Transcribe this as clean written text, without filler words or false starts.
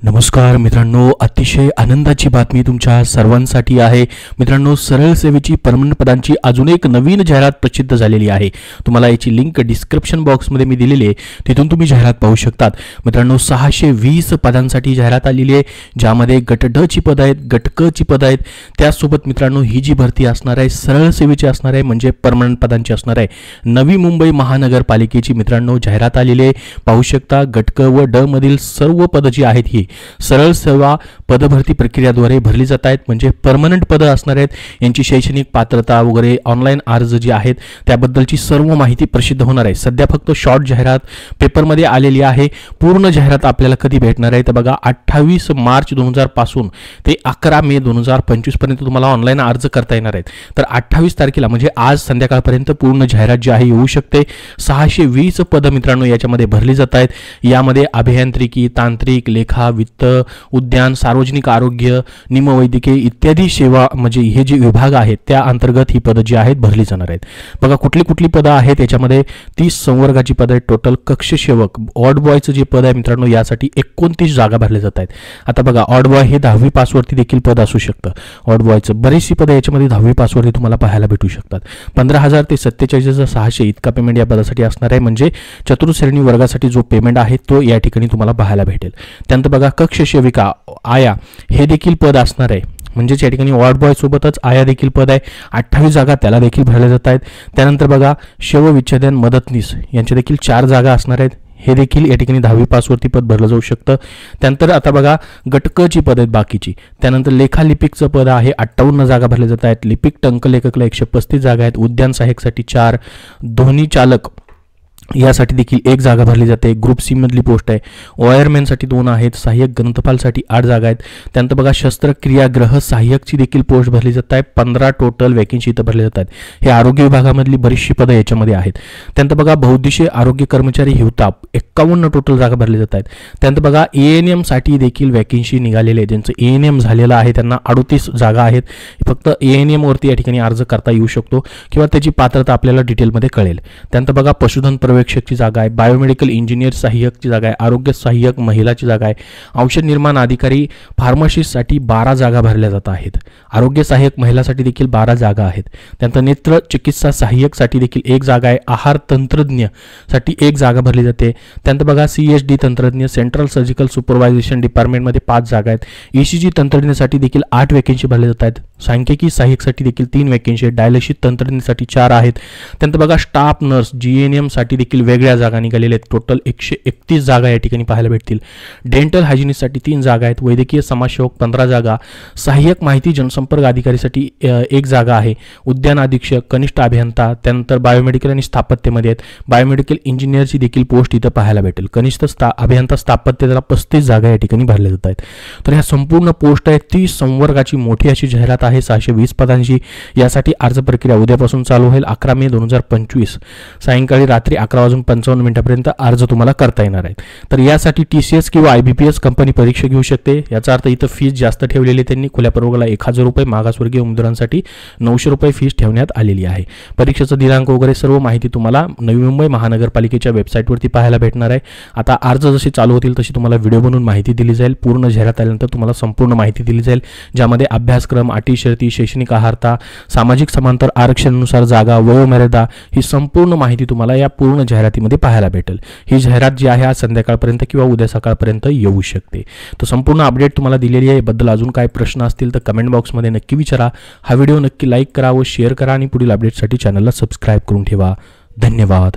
नमस्कार मित्रांनो, अतिशय आनंदाची बातमी तुमच्या सर्वांसाठी आहे। मित्रांनो, सरळ सेवेची परमनंट पदांची अजून एक नवीन जाहिरात प्रसिद्ध झालेली आहे। तुम्हाला याची लिंक डिस्क्रिप्शन बॉक्समध्ये मी दिलेली आहे, तिथून तुम्ही जाहिरात पाहू शकतात। मित्रांनो, 620 पदांसाठी जाहिरात आलेली आहे, ज्यामध्ये गट ड ची पद आहेत, गट क ची पद आहेत। त्यासोबत मित्रांनो ही जी भरती असणार आहे सरळ सेवेची असणार आहे, म्हणजे परमनंट पदांची असणार आहे। नवी मुंबई महानगरपालिकेची मित्रांनो जाहिरात आलेली आहे, पाहू शकता। गट क व ड मधील सर्व पद जी आहेत ही सरळ सेवा पदभरती प्रक्रियेद्वारे भरली जात आहेत, म्हणजे परमनंट पद असणार आहेत। यांची शैक्षणिक पात्रता वगैरे ऑनलाइन अर्ज जे आहेत त्याबद्दलची सर्व माहिती प्रसिद्ध होणार आहे। सध्या फक्त शॉर्ट जाहिरात पेपरमध्ये आलेली आहे। पूर्ण जाहिरात आपल्याला कधी भेटणार आहे तर बघा 28 मार्च 2000 पासून ते 11 मे 2025 पर्यंत तुम्हाला ऑनलाइन अर्ज करता येणार आहेत। तर 28 तारखेला म्हणजे आज संध्याकाळपर्यंत पूर्ण जाहिरात जी आहे येऊ शकते। 620 पद मित्रांनो याच्यामध्ये भरली जात आहेत। यामध्ये अभियांत्रिकी, तांत्रिक, लेखा, वित्त, उद्यान, सार्वजनिक आरोग्य, निमवैद्यकीय इत्यादी सेवा म्हणजे हे जे विभाग आहेत त्या अंतर्गत ही पदं जी आहेत भरली जाणार आहेत। बघा कुठली कुठली पदं आहेत याच्यामध्ये 30 संवर्गाची पदं आहेत। टोटल कक्ष सेवक ऑड बॉयचं जे पद आहे मित्रांनो यासाठी 29 जागा भरल्या जात आहेत। आता बघा ऑड बॉय हे 10वी पास वरती देखील पद असू शकतं। ऑड बॉयचं बरीचशी पदं याच्यामध्ये 10वी पास वरती तुम्हाला पाहायला भेटू शकतात। 15,000 ते 47,600 इतका पेमेंट या पदासाठी असणार आहे, म्हणजे चतुर्श्रेणी वर्गासाठी जो पेमेंट आहे तो या ठिकाणी तुम्हाला पाहायला भेटेल। त्यानंतर बघा कक्ष सेविका आया हे देखील पद असणार आहे, म्हणजे या ठिकाणी वॉर्ड बॉय सोबतच आया देखील पद आहे। 28 जागा त्याला देखील भरल्या जात आहेत। त्यानंतर बघा शवविच्छेदन मदतनीस यांच्या देखील 4 जागा असणार आहेत, हे देखील या ठिकाणी 10वी पास वरती पद भरलं जाऊ शकतं। त्यानंतर आता बघा गट क ची पद आहेत बाकीची। त्यानंतर लेखालिपिकचं पद आहे, 58 जागा भरल्या जात आहेत। लिपिक टंकलेखकला 135 जागा आहेत। उद्यान सहाय्यकसाठी 4, ध्वनी चालक यासाठी देखील 1 जागा भरली जाते। ग्रुप सी मधली पोस्ट आहे। वायरमॅनसाठी 2 आहेत। सहाय्यक ग्रंथपालसाठी 8 जागा आहेत। त्यानंतर बघा शस्त्रक्रियागृह सहाय्यकची देखील पोस्ट भरली जात आहे। 15 टोटल वॅकन्सी इथं भरल्या जातात। हे आरोग्य विभागामधली बरीचशी पदं याच्यामध्ये आहेत। त्यानंतर बघा बहुउद्देशीय आरोग्य कर्मचारी हिवताप 51 टोटल जागा भरल्या जात आहेत। त्यानंतर बघा एएनएम साठी देखील वॅकन्सी निघालेले आहे, ज्यांचं एएनएम झालेलं आहे त्यांना 38 जागा आहेत। फक्त एएनएम वरती या ठिकाणी अर्ज करता येऊ शकतो किंवा त्याची पात्रता आपल्याला डिटेलमध्ये कळेल। त्यानंतर बघा पशुधन पर्यवेक्षकची जागा आहे। बायोमेडिकल इंजिनियर सहाय्यकची जागा आहे। आरोग्य सहाय्यक महिलाची जागा आहे। औषध निर्माण अधिकारी फार्मसिस्टसाठी 12 जागा भरल्या जात आहेत। आरोग्य सहाय्यक महिलासाठी देखील 12 जागा आहेत। त्यानंतर नेत्र चिकित्सा सहाय्यकसाठी देखील 1 जागा आहे। आहार तंत्रज्ञ साठी 1 जागा भरली जाते। त्यानंतर बघा सीएसडी तंत्रज्ञ सेंट्रल सर्जिकल सुपरवायझेशन डिपार्टमेंटमध्ये 5 जागा आहेत। ईसीजी तंत्रज्ञासाठी देखील 8 वॅकन्सी भरल्या जात आहेत। सांख्यिकी सहाय्यकसाठी देखील 3 वॅकन्सी आहेत। डायलिसिस तंत्रज्ञासाठी 4 आहेत। त्यानंतर बघा स्टाफ नर्स जीएनएम साठी देखील वेगळ्या जागा निघालेल्या आहेत। टोटल 131 जागा या ठिकाणी पाहायला भेटतील। डेंटल हायजिनिस्टसाठी 3 जागा आहेत। वैद्यकीय समाजसेवक 15 जागा। सहाय्यक माहिती जनसंपर्क अधिकारीसाठी 1 जागा आहे। उद्यान अधीक्षक, कनिष्ठ अभियंता, त्यानंतर बायोमेडिकल आणि स्थापत्यमध्ये आहेत। बायोमेडिकल इंजिनियरची देखील पोस्ट इथं पाहायला भेटेल। कनिष्ठ अभियंता स्थापत्य त्याला 35 जागा या ठिकाणी भरल्या जात आहेत। तर ह्या संपूर्ण पोस्ट आहेत। 30 संवर्गाची मोठी अशी जाहिरात आहे 620 पदांची। यासाठी अर्ज प्रक्रिया उद्यापासून चालू होईल 11 मे 2025 सायंकाळी रात्री 11:55 पर्यंत अर्ज तुम्हाला करता येणार आहे। तर यासाठी टीसीएस किंवा आयबीपीएस कंपनी परीक्षा घेऊ शकते। याचा अर्थ इथं फीस जास्त ठेवलेली त्यांनी। खुल्या प्रवर्गाला 1000 रुपये, मागासवर्गीय उमेदवारांसाठी 900 रुपये फीस ठेवण्यात आलेली आहे। परीक्षेचा दिनांक वगैरे सर्व माहिती तुम्हाला नवी मुंबई महानगरपालिकेच्या वेबसाईटवरती पाहायला भेटणार आहे। आता अर्ज जसे चालू होतील तशी तुम्हाला व्हिडिओ बनवून माहिती दिली जाईल। पूर्ण जाहिरात आल्यानंतर तुम्हाला संपूर्ण माहिती दिली जाईल, ज्यामध्ये अभ्यासक्रम, अटी शर्ती, शैक्षणिक अर्हता, सामाजिक समांतर आरक्षणानुसार जागा, वयोमर्यादा ही संपूर्ण माहिती तुम्हाला या पूर्ण जाहिरातीमध्ये पाहायला भेटेल। ही जाहिरात जी आहे आज संध्याकाळपर्यंत किंवा उद्या सकाळपर्यंत येऊ शकते। तर संपूर्ण अपडेट तुम्हाला दिलेली आहे। बद्दल अजून काय प्रश्न असतील तर कमेंट बॉक्समध्ये नक्की विचारा। हा व्हिडिओ नक्की लाईक करा व शेअर करा आणि पुढील अपडेटसाठी चॅनलला सबस्क्राईब करून ठेवा। धन्यवाद।